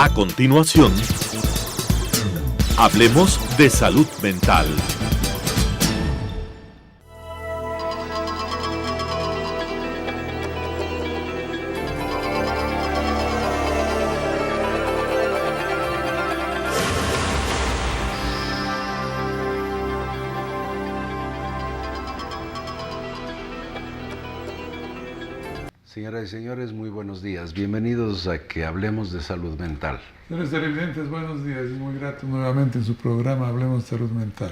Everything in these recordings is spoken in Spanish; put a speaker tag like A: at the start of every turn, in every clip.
A: A continuación, hablemos de salud mental.
B: Señoras y señores, muy buenos días. Bienvenidos a que hablemos de salud mental.
C: Señores televidentes, buenos días y muy grato nuevamente en su programa Hablemos de Salud Mental.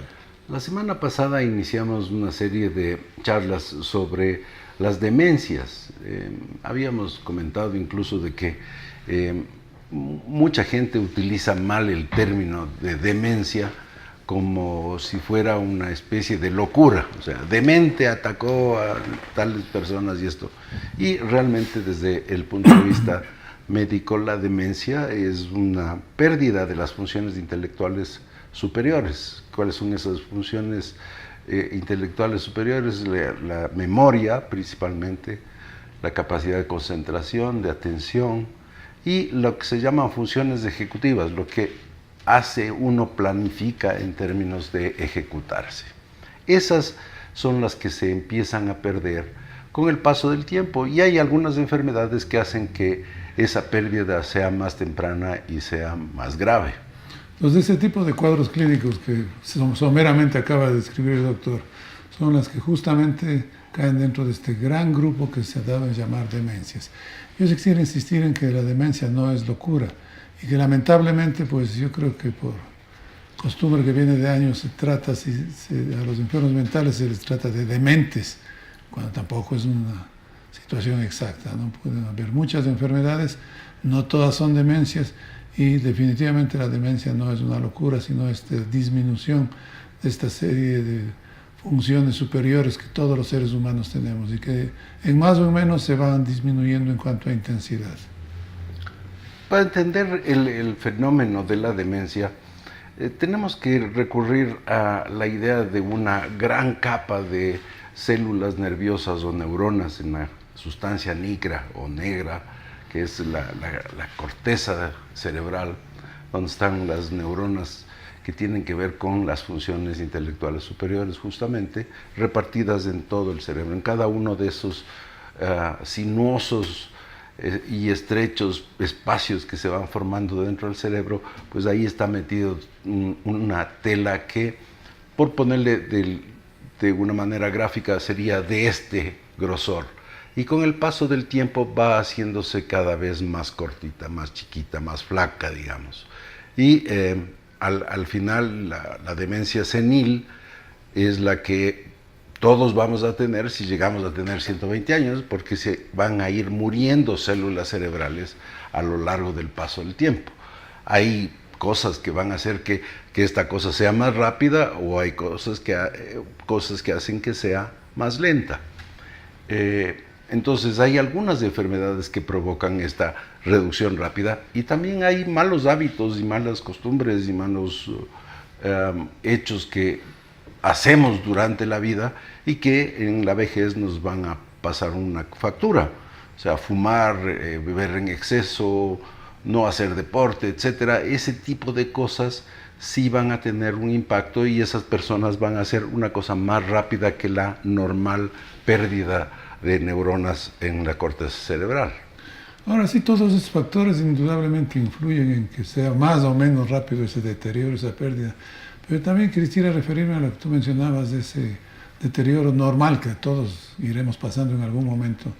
B: La semana pasada iniciamos una serie de charlas sobre las demencias. Habíamos comentado incluso de que mucha gente utiliza mal el término de demencia como si fuera una especie de locura, o sea, demente atacó a tales personas y esto. Y realmente desde el punto de vista médico, la demencia es una pérdida de las funciones intelectuales superiores. ¿Cuáles son esas funciones intelectuales superiores? La memoria principalmente, la capacidad de concentración, de atención y lo que se llaman funciones ejecutivas, lo que uno planifica en términos de ejecutarse. Esas son las que se empiezan a perder con el paso del tiempo y hay algunas enfermedades que hacen que esa pérdida sea más temprana y sea más grave.
C: Entonces, ese tipo de cuadros clínicos que someramente acaba de describir el doctor son las que justamente caen dentro de este gran grupo que se ha dado a llamar demencias. Yo quisiera insistir en que la demencia no es locura, y que lamentablemente, pues yo creo que por costumbre que viene de años se trata, a los enfermos mentales se les trata de dementes, cuando tampoco es una situación exacta, ¿no? Pueden haber muchas enfermedades, no todas son demencias, y definitivamente la demencia no es una locura, sino esta disminución de esta serie de funciones superiores que todos los seres humanos tenemos, y que en más o menos se van disminuyendo en cuanto a intensidad.
B: Para entender el fenómeno de la demencia, tenemos que recurrir a la idea de una gran capa de células nerviosas o neuronas en la sustancia negra o negra, que es la corteza cerebral, donde están las neuronas que tienen que ver con las funciones intelectuales superiores, justamente repartidas en todo el cerebro. En cada uno de esos sinuosos y estrechos espacios que se van formando dentro del cerebro, pues ahí está metido una tela que, por ponerle de una manera gráfica, sería de este grosor. Y con el paso del tiempo va haciéndose cada vez más cortita, más chiquita, más flaca, digamos. Y al final la demencia senil es la que todos vamos a tener si llegamos a tener 120 años, porque se van a ir muriendo células cerebrales a lo largo del paso del tiempo. Hay cosas que van a hacer que esta cosa sea más rápida, o hay cosas que hacen que sea más lenta. Entonces hay algunas enfermedades que provocan esta reducción rápida, y también hay malos hábitos y malas costumbres y malos hechos que hacemos durante la vida y que en la vejez nos van a pasar una factura. O sea, fumar, beber en exceso, no hacer deporte, etcétera. Ese tipo de cosas sí van a tener un impacto, y esas personas van a hacer una cosa más rápida que la normal pérdida de neuronas en la corteza cerebral.
C: Ahora sí, todos esos factores indudablemente influyen en que sea más o menos rápido ese deterioro, esa pérdida. Pero también quisiera referirme a lo que tú mencionabas de ese deterioro normal que todos iremos pasando en algún momento,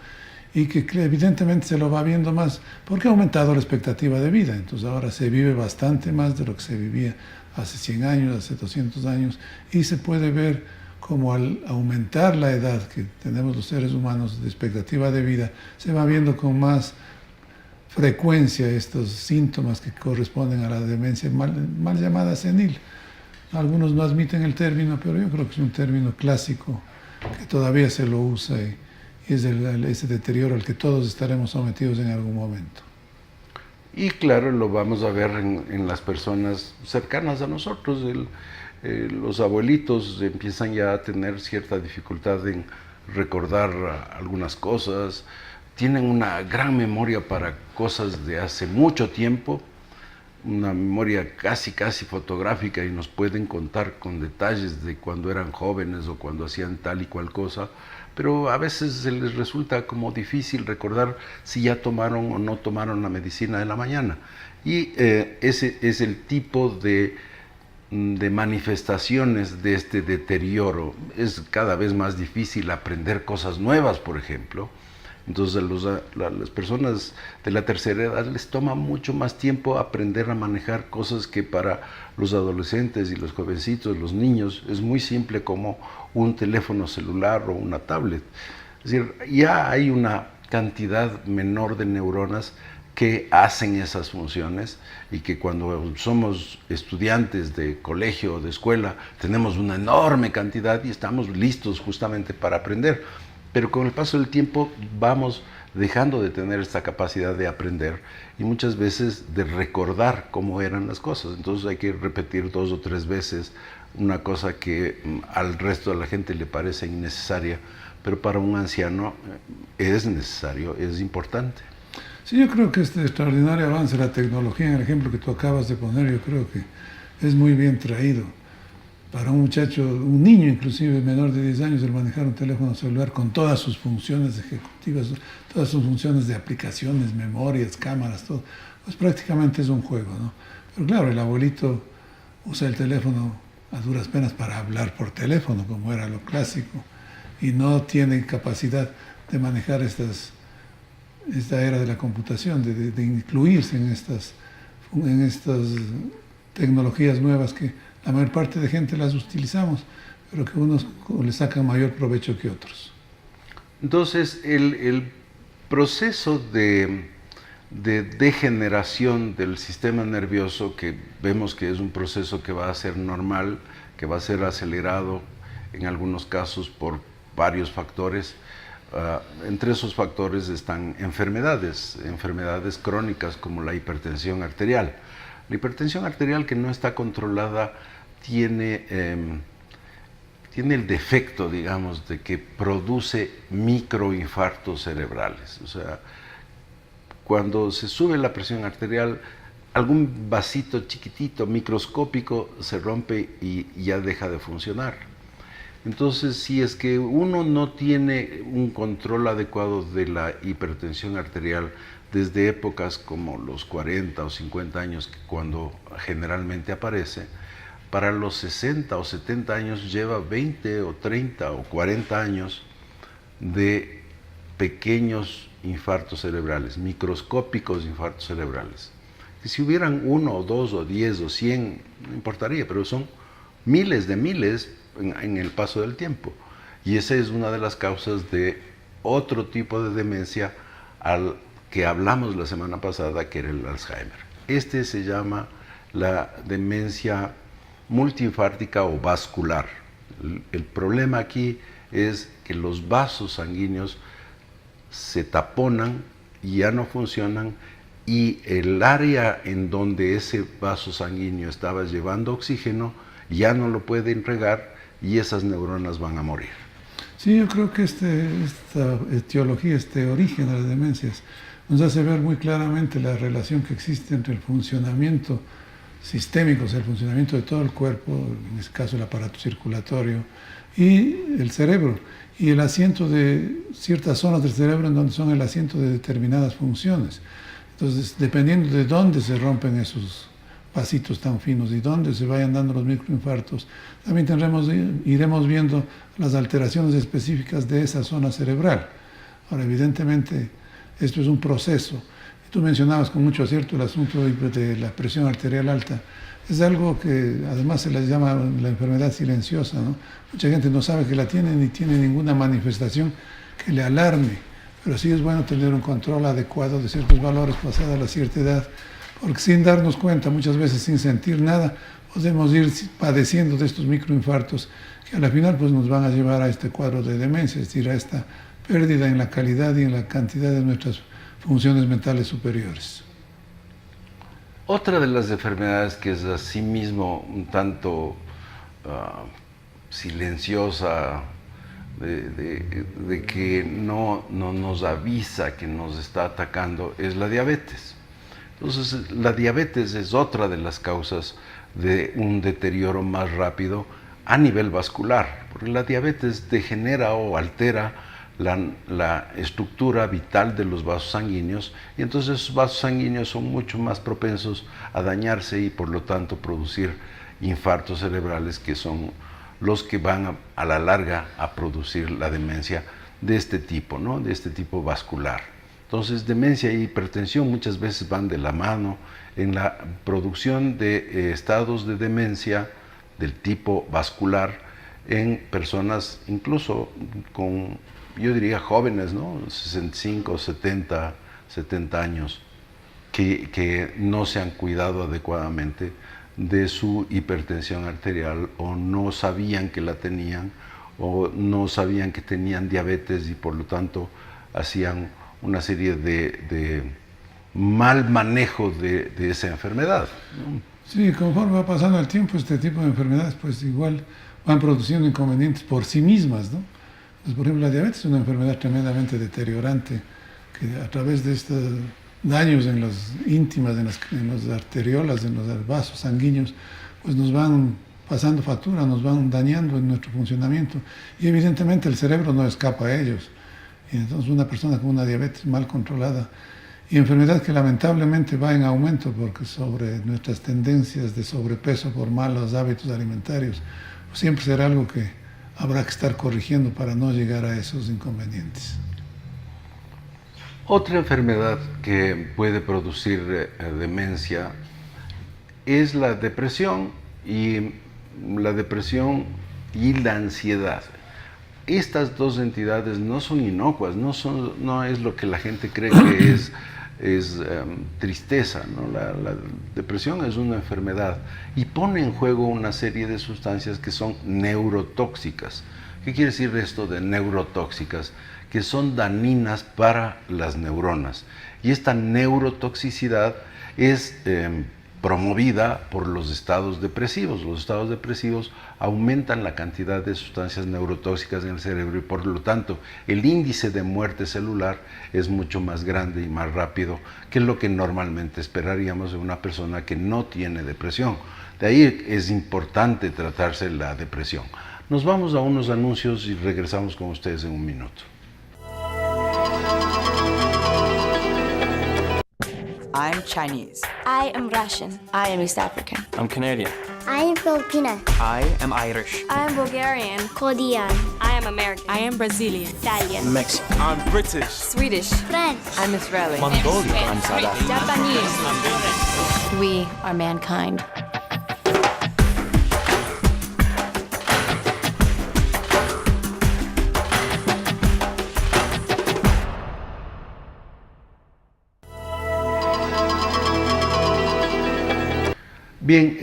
C: y que evidentemente se lo va viendo más porque ha aumentado la expectativa de vida. Entonces ahora se vive bastante más de lo que se vivía hace 100 años, hace 200 años, y se puede ver como al aumentar la edad que tenemos los seres humanos de expectativa de vida, se va viendo con más frecuencia estos síntomas que corresponden a la demencia mal llamada senil. Algunos no admiten el término, pero yo creo que es un término clásico que todavía se lo usa, y es ese deterioro al que todos estaremos sometidos en algún momento.
B: Y claro, lo vamos a ver en las personas cercanas a nosotros. Los abuelitos empiezan ya a tener cierta dificultad en recordar algunas cosas, tienen una gran memoria para cosas de hace mucho tiempo, una memoria casi fotográfica y nos pueden contar con detalles de cuando eran jóvenes o cuando hacían tal y cual cosa, pero a veces se les resulta como difícil recordar si ya tomaron o no tomaron la medicina de la mañana. Y ese es el tipo de manifestaciones de este deterioro. Es cada vez más difícil aprender cosas nuevas, por ejemplo. Entonces las personas de la tercera edad les toma mucho más tiempo aprender a manejar cosas que para los adolescentes y los jovencitos, los niños, es muy simple como un teléfono celular o una tablet. Es decir, ya hay una cantidad menor de neuronas que hacen esas funciones y que cuando somos estudiantes de colegio o de escuela tenemos una enorme cantidad y estamos listos justamente para aprender. Pero con el paso del tiempo vamos dejando de tener esta capacidad de aprender y muchas veces de recordar cómo eran las cosas. Entonces hay que repetir 2 o 3 veces una cosa que al resto de la gente le parece innecesaria, pero para un anciano es necesario, es importante.
C: Sí, yo creo que este extraordinario avance de la tecnología, en el ejemplo que tú acabas de poner, yo creo que es muy bien traído. Para un muchacho, un niño inclusive menor de 10 años, el manejar un teléfono celular con todas sus funciones ejecutivas, todas sus funciones de aplicaciones, memorias, cámaras, todo, pues prácticamente es un juego, ¿no? Pero claro, el abuelito usa el teléfono a duras penas para hablar por teléfono, como era lo clásico, y no tiene capacidad de manejar esta era de la computación, de incluirse en estas tecnologías nuevas que la mayor parte de gente las utilizamos, pero que unos le sacan mayor provecho que otros.
B: Entonces, el proceso de degeneración del sistema nervioso, que vemos que es un proceso que va a ser normal, que va a ser acelerado en algunos casos por varios factores. Entre esos factores están enfermedades crónicas como la hipertensión arterial. La hipertensión arterial que no está controlada tiene el defecto, digamos, de que produce microinfartos cerebrales. O sea, cuando se sube la presión arterial, algún vasito chiquitito, microscópico, se rompe y ya deja de funcionar. Entonces, si es que uno no tiene un control adecuado de la hipertensión arterial desde épocas como los 40 o 50 años, cuando generalmente aparece, para los 60 o 70 años lleva 20 o 30 o 40 años de pequeños infartos cerebrales, microscópicos infartos cerebrales. Y si hubieran 1 o 2 o 10 o 100, no importaría, pero son miles de miles en el paso del tiempo. Y esa es una de las causas de otro tipo de demencia al que hablamos la semana pasada, que era el Alzheimer. Este se llama la demencia multiinfártica o vascular. El problema aquí es que los vasos sanguíneos se taponan y ya no funcionan, y el área en donde ese vaso sanguíneo estaba llevando oxígeno ya no lo puede entregar y esas neuronas van a morir.
C: Sí, yo creo que esta etiología, este origen de las demencias, nos hace ver muy claramente la relación que existe entre el funcionamiento sistémico, o sea, el funcionamiento de todo el cuerpo, en este caso el aparato circulatorio, y el cerebro, y el asiento de ciertas zonas del cerebro en donde son el asiento de determinadas funciones. Entonces, dependiendo de dónde se rompen esos vasitos tan finos y dónde se vayan dando los microinfartos, también iremos viendo las alteraciones específicas de esa zona cerebral. Ahora, evidentemente, esto es un proceso. Tú mencionabas con mucho acierto el asunto de la presión arterial alta. Es algo que además se les llama la enfermedad silenciosa, ¿no? Mucha gente no sabe que la tiene ni tiene ninguna manifestación que le alarme, pero sí es bueno tener un control adecuado de ciertos valores pasada la cierta edad, porque sin darnos cuenta, muchas veces sin sentir nada, podemos ir padeciendo de estos microinfartos que a la final pues, nos van a llevar a este cuadro de demencia, es decir, a esta pérdida en la calidad y en la cantidad de nuestras funciones mentales superiores.
B: Otra de las enfermedades que es así mismo un tanto silenciosa, de que no nos avisa que nos está atacando, es la diabetes. Entonces, la diabetes es otra de las causas de un deterioro más rápido a nivel vascular, porque la diabetes degenera o altera la estructura vital de los vasos sanguíneos, y entonces esos vasos sanguíneos son mucho más propensos a dañarse y por lo tanto producir infartos cerebrales, que son los que van a la larga a producir la demencia de este tipo, ¿no? De este tipo vascular. Entonces, demencia e hipertensión muchas veces van de la mano en la producción de estados de demencia del tipo vascular en personas incluso con, yo diría, jóvenes, ¿no? 65, 70 años, que no se han cuidado adecuadamente de su hipertensión arterial, o no sabían que la tenían, o no sabían que tenían diabetes, y por lo tanto hacían una serie de mal manejo de esa enfermedad, ¿no?
C: Sí, conforme va pasando el tiempo, este tipo de enfermedades pues igual van produciendo inconvenientes por sí mismas, ¿no? Entonces, por ejemplo, la diabetes es una enfermedad tremendamente deteriorante, que a través de estos daños en las íntimas, en las arteriolas, en los vasos sanguíneos, pues nos van pasando factura, nos van dañando en nuestro funcionamiento, y evidentemente el cerebro no escapa a ellos. Y entonces una persona con una diabetes mal controlada, y enfermedad que lamentablemente va en aumento porque sobre nuestras tendencias de sobrepeso por malos hábitos alimentarios, pues siempre será algo que habrá que estar corrigiendo para no llegar a esos inconvenientes.
B: Otra enfermedad que puede producir demencia es la depresión y la ansiedad. Estas dos entidades no son inocuas, no es lo que la gente cree que es tristeza, ¿no? La depresión es una enfermedad y pone en juego una serie de sustancias que son neurotóxicas. ¿Qué quiere decir esto de neurotóxicas? Que son dañinas para las neuronas. Y esta neurotoxicidad es promovida por los estados depresivos. Los estados depresivos aumentan la cantidad de sustancias neurotóxicas en el cerebro, y por lo tanto el índice de muerte celular es mucho más grande y más rápido que lo que normalmente esperaríamos de una persona que no tiene depresión. De ahí es importante tratarse la depresión. Nos vamos a unos anuncios y regresamos con ustedes en un minuto.
D: I'm Chinese.
E: I am Russian.
F: I am East African.
G: I'm Canadian.
E: I am Filipina.
G: I am Irish.
E: I am Bulgarian. Korean. I am American.
F: I am Brazilian.
E: Italian.
G: Mexican. I'm British.
F: Swedish.
E: French.
F: I'm Israeli.
G: Mongolian. I'm South African.
E: Japanese.
F: We are mankind.
B: Bien,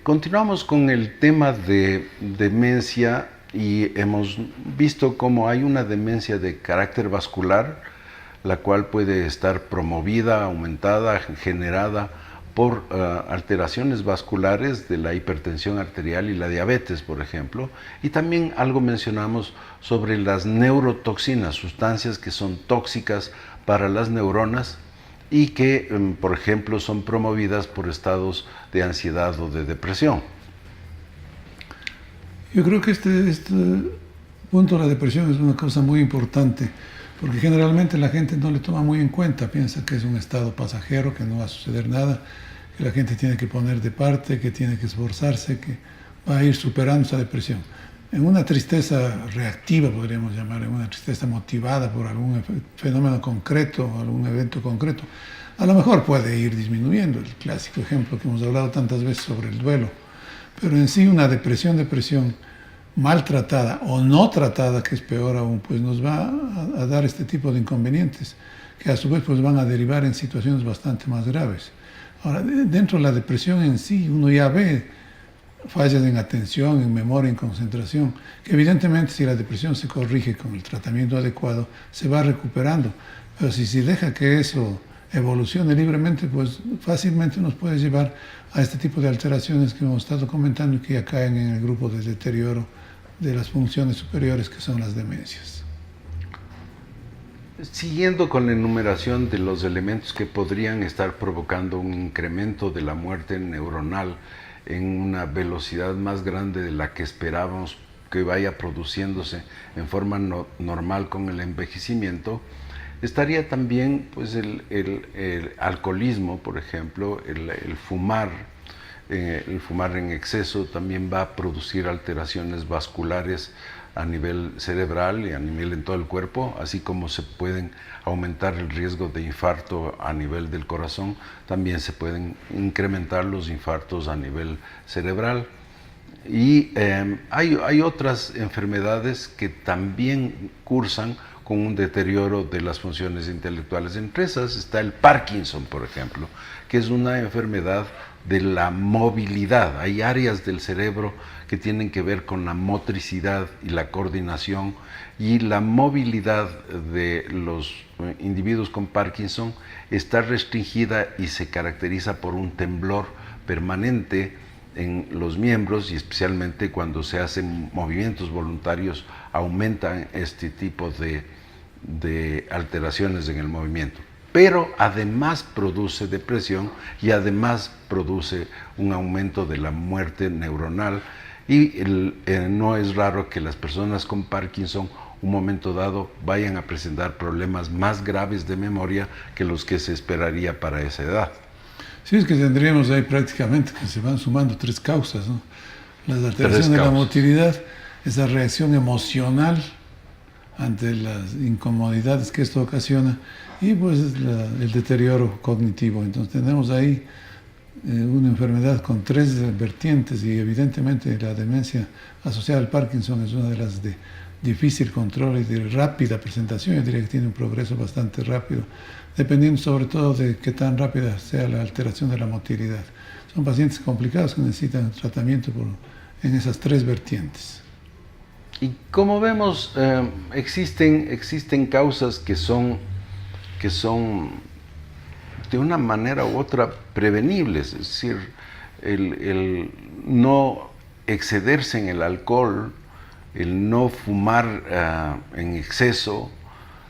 B: continuamos con el tema de demencia, y hemos visto cómo hay una demencia de carácter vascular, la cual puede estar promovida, aumentada, generada por alteraciones vasculares de la hipertensión arterial y la diabetes, por ejemplo. Y también algo mencionamos sobre las neurotoxinas, sustancias que son tóxicas para las neuronas y que, por ejemplo, son promovidas por estados de ansiedad o de depresión.
C: Yo creo que este punto de la depresión es una cosa muy importante, porque generalmente la gente no le toma muy en cuenta, piensa que es un estado pasajero, que no va a suceder nada, que la gente tiene que poner de parte, que tiene que esforzarse, que va a ir superando esa depresión. En una tristeza reactiva, podríamos llamar, en una tristeza motivada por algún fenómeno concreto, algún evento concreto, a lo mejor puede ir disminuyendo, el clásico ejemplo que hemos hablado tantas veces sobre el duelo. Pero en sí una depresión maltratada o no tratada, que es peor aún, pues nos va a dar este tipo de inconvenientes, que a su vez pues van a derivar en situaciones bastante más graves. Ahora, dentro de la depresión en sí, uno ya ve fallas en atención, en memoria, en concentración, que evidentemente si la depresión se corrige con el tratamiento adecuado, se va recuperando. Pero si se deja que eso evolucione libremente, pues fácilmente nos puede llevar a este tipo de alteraciones que hemos estado comentando y que ya caen en el grupo de deterioro de las funciones superiores, que son las demencias.
B: Siguiendo con la enumeración de los elementos que podrían estar provocando un incremento de la muerte neuronal en una velocidad más grande de la que esperábamos que vaya produciéndose en forma normal con el envejecimiento, estaría también pues, el alcoholismo, por ejemplo, el fumar. El fumar en exceso también va a producir alteraciones vasculares a nivel cerebral y a nivel en todo el cuerpo, así como se pueden aumentar el riesgo de infarto a nivel del corazón, también se pueden incrementar los infartos a nivel cerebral. Y hay otras enfermedades que también cursan con un deterioro de las funciones intelectuales. Entre esas está el Parkinson, por ejemplo, que es una enfermedad de la movilidad. Hay áreas del cerebro que tienen que ver con la motricidad y la coordinación, y la movilidad de los individuos con Parkinson está restringida y se caracteriza por un temblor permanente en los miembros, y especialmente cuando se hacen movimientos voluntarios aumentan este tipo de alteraciones en el movimiento. Pero además produce depresión y además produce un aumento de la muerte neuronal, y no es raro que las personas con Parkinson un momento dado vayan a presentar problemas más graves de memoria que los que se esperaría para esa edad.
C: Sí, es que tendríamos ahí prácticamente que se van sumando tres causas, ¿no? Las alteraciones de la motilidad, esa reacción emocional ante las incomodidades que esto ocasiona, y pues el deterioro cognitivo. Entonces tenemos ahí una enfermedad con tres vertientes, y evidentemente la demencia asociada al Parkinson es una de las de difícil control y de rápida presentación. Yo diría que tiene un progreso bastante rápido, dependiendo sobre todo de qué tan rápida sea la alteración de la motilidad. Son pacientes complicados que necesitan tratamiento en esas tres vertientes.
B: Y como vemos, existen causas que son de una manera u otra prevenibles, es decir, el no excederse en el alcohol, el no fumar en exceso,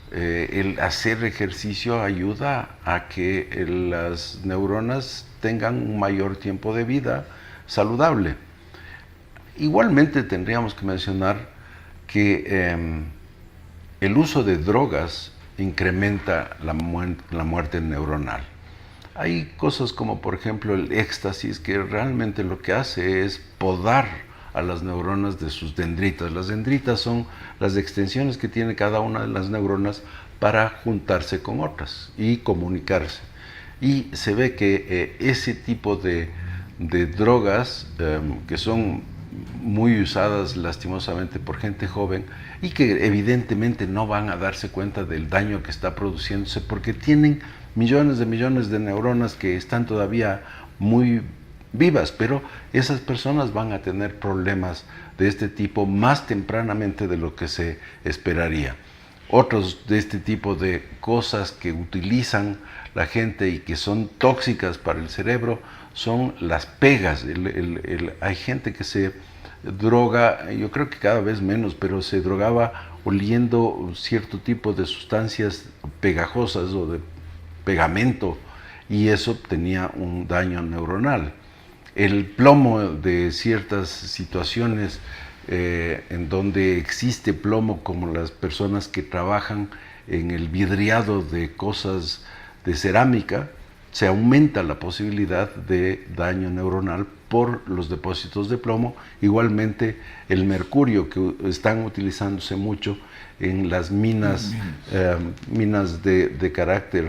B: el hacer ejercicio ayuda a que las neuronas tengan un mayor tiempo de vida saludable. Igualmente tendríamos que mencionar que el uso de drogas incrementa la muerte neuronal. Hay cosas como, por ejemplo, el éxtasis, que realmente lo que hace es podar a las neuronas de sus dendritas. Las dendritas son las extensiones que tiene cada una de las neuronas para juntarse con otras y comunicarse. Y se ve que ese tipo de drogas que son muy usadas lastimosamente por gente joven, y que evidentemente no van a darse cuenta del daño que está produciéndose, porque tienen millones de neuronas que están todavía muy vivas, pero esas personas van a tener problemas de este tipo más tempranamente de lo que se esperaría. Otros de este tipo de cosas que utilizan la gente y que son tóxicas para el cerebro son las pegas. Hay gente que se droga, yo creo que cada vez menos, pero se drogaba oliendo cierto tipo de sustancias pegajosas o de pegamento, y eso tenía un daño neuronal. El plomo de ciertas situaciones en donde existe plomo, como las personas que trabajan en el vidriado de cosas de cerámica, se aumenta la posibilidad de daño neuronal por los depósitos de plomo. Igualmente el mercurio, que están utilizándose mucho en las minas, minas de carácter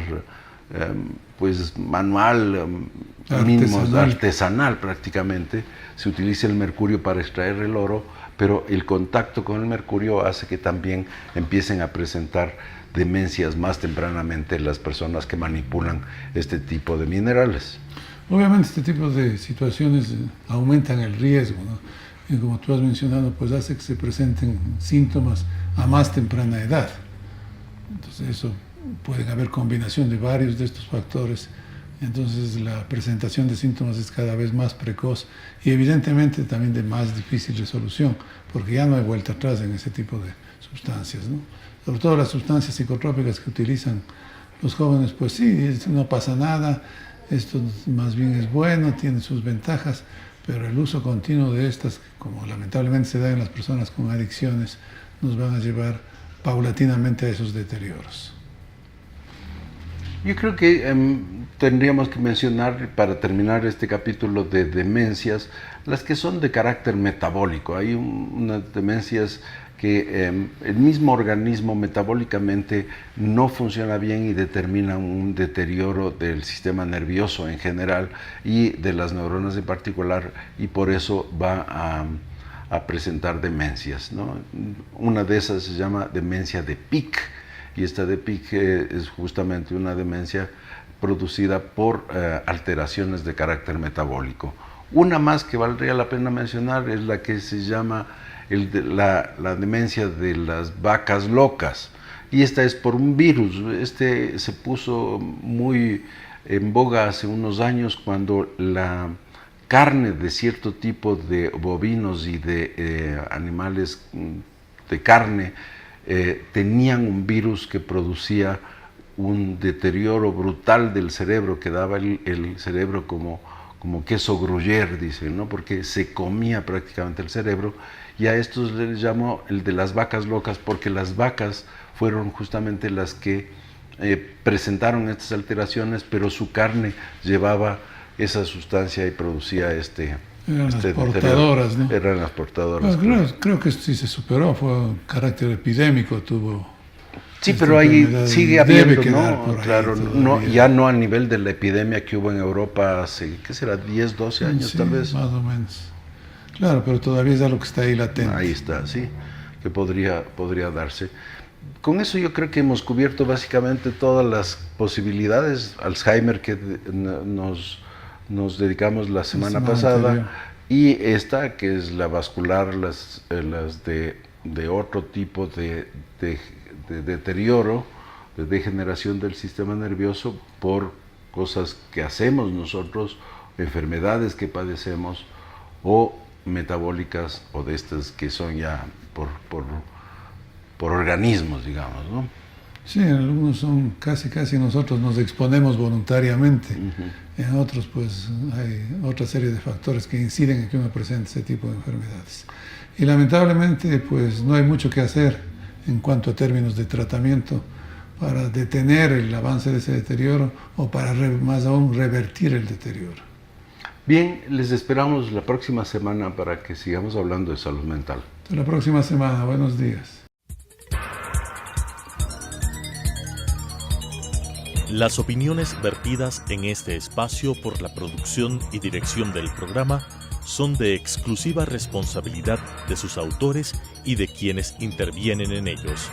B: pues manual, artesanal prácticamente. Se utiliza el mercurio para extraer el oro, pero el contacto con el mercurio hace que también empiecen a presentar demencias más tempranamente las personas que manipulan este tipo de minerales.
C: Obviamente este tipo de situaciones aumentan el riesgo, ¿no? Y como tú has mencionado, pues hace que se presenten síntomas a más temprana edad. Entonces eso puede haber combinación de varios de estos factores. Entonces la presentación de síntomas es cada vez más precoz y evidentemente también de más difícil resolución, porque ya no hay vuelta atrás en ese tipo de sustancias, ¿no? sobre todo las sustancias psicotrópicas que utilizan los jóvenes, pues sí, no pasa nada, esto más bien es bueno, tiene sus ventajas, pero el uso continuo de estas, como lamentablemente se da en las personas con adicciones, nos van a llevar paulatinamente a esos deterioros.
B: Yo creo que tendríamos que mencionar, para terminar este capítulo de demencias, las que son de carácter metabólico. Hay unas demencias que el mismo organismo metabólicamente no funciona bien y determina un deterioro del sistema nervioso en general y de las neuronas en particular, y por eso va a presentar demencias, ¿no? Una de esas se llama demencia de Pick, y esta de Pick es justamente una demencia producida por alteraciones de carácter metabólico. Una más que valdría la pena mencionar es la que se llama la demencia de las vacas locas, y esta es por un virus. Este se puso muy en boga hace unos años cuando la carne de cierto tipo de bovinos y de animales de carne tenían un virus que producía un deterioro brutal del cerebro, que daba el cerebro como queso gruyère, dicen, ¿no? Porque se comía prácticamente el cerebro, y a estos les llamó el de las vacas locas, porque las vacas fueron justamente las que presentaron estas alteraciones, pero su carne llevaba esa sustancia y producía
C: Eran las portadoras, ¿no?
B: Eran las portadoras.
C: Creo que sí se superó, fue un carácter epidémico, tuvo...
B: Sí, pero ahí sigue habiendo,
C: ¿no?
B: Claro, no, ya no al nivel de la epidemia que hubo en Europa hace, ¿qué será? 10, 12 años,
C: sí,
B: tal vez.
C: Más o menos. Claro, pero todavía es algo que está ahí latente.
B: Ahí está, sí, que podría darse. Con eso yo creo que hemos cubierto básicamente todas las posibilidades. Alzheimer, que nos dedicamos la semana pasada,
C: anterior.
B: Y esta, que es la vascular, las de otro tipo de deterioro, de degeneración del sistema nervioso por cosas que hacemos nosotros, enfermedades que padecemos, o metabólicas, o de estas que son ya por organismos, digamos, ¿no?
C: Sí, en algunos son casi nosotros nos exponemos voluntariamente. En otros, pues, hay otra serie de factores que inciden en que uno presente ese tipo de enfermedades. Y lamentablemente, pues, no hay mucho que hacer en cuanto a términos de tratamiento para detener el avance de ese deterioro, o para, más aún, revertir el deterioro.
B: Bien, les esperamos la próxima semana para que sigamos hablando de salud mental.
C: Hasta la próxima semana. Buenos días.
A: Las opiniones vertidas en este espacio por la producción y dirección del programa son de exclusiva responsabilidad de sus autores y de quienes intervienen en ellos.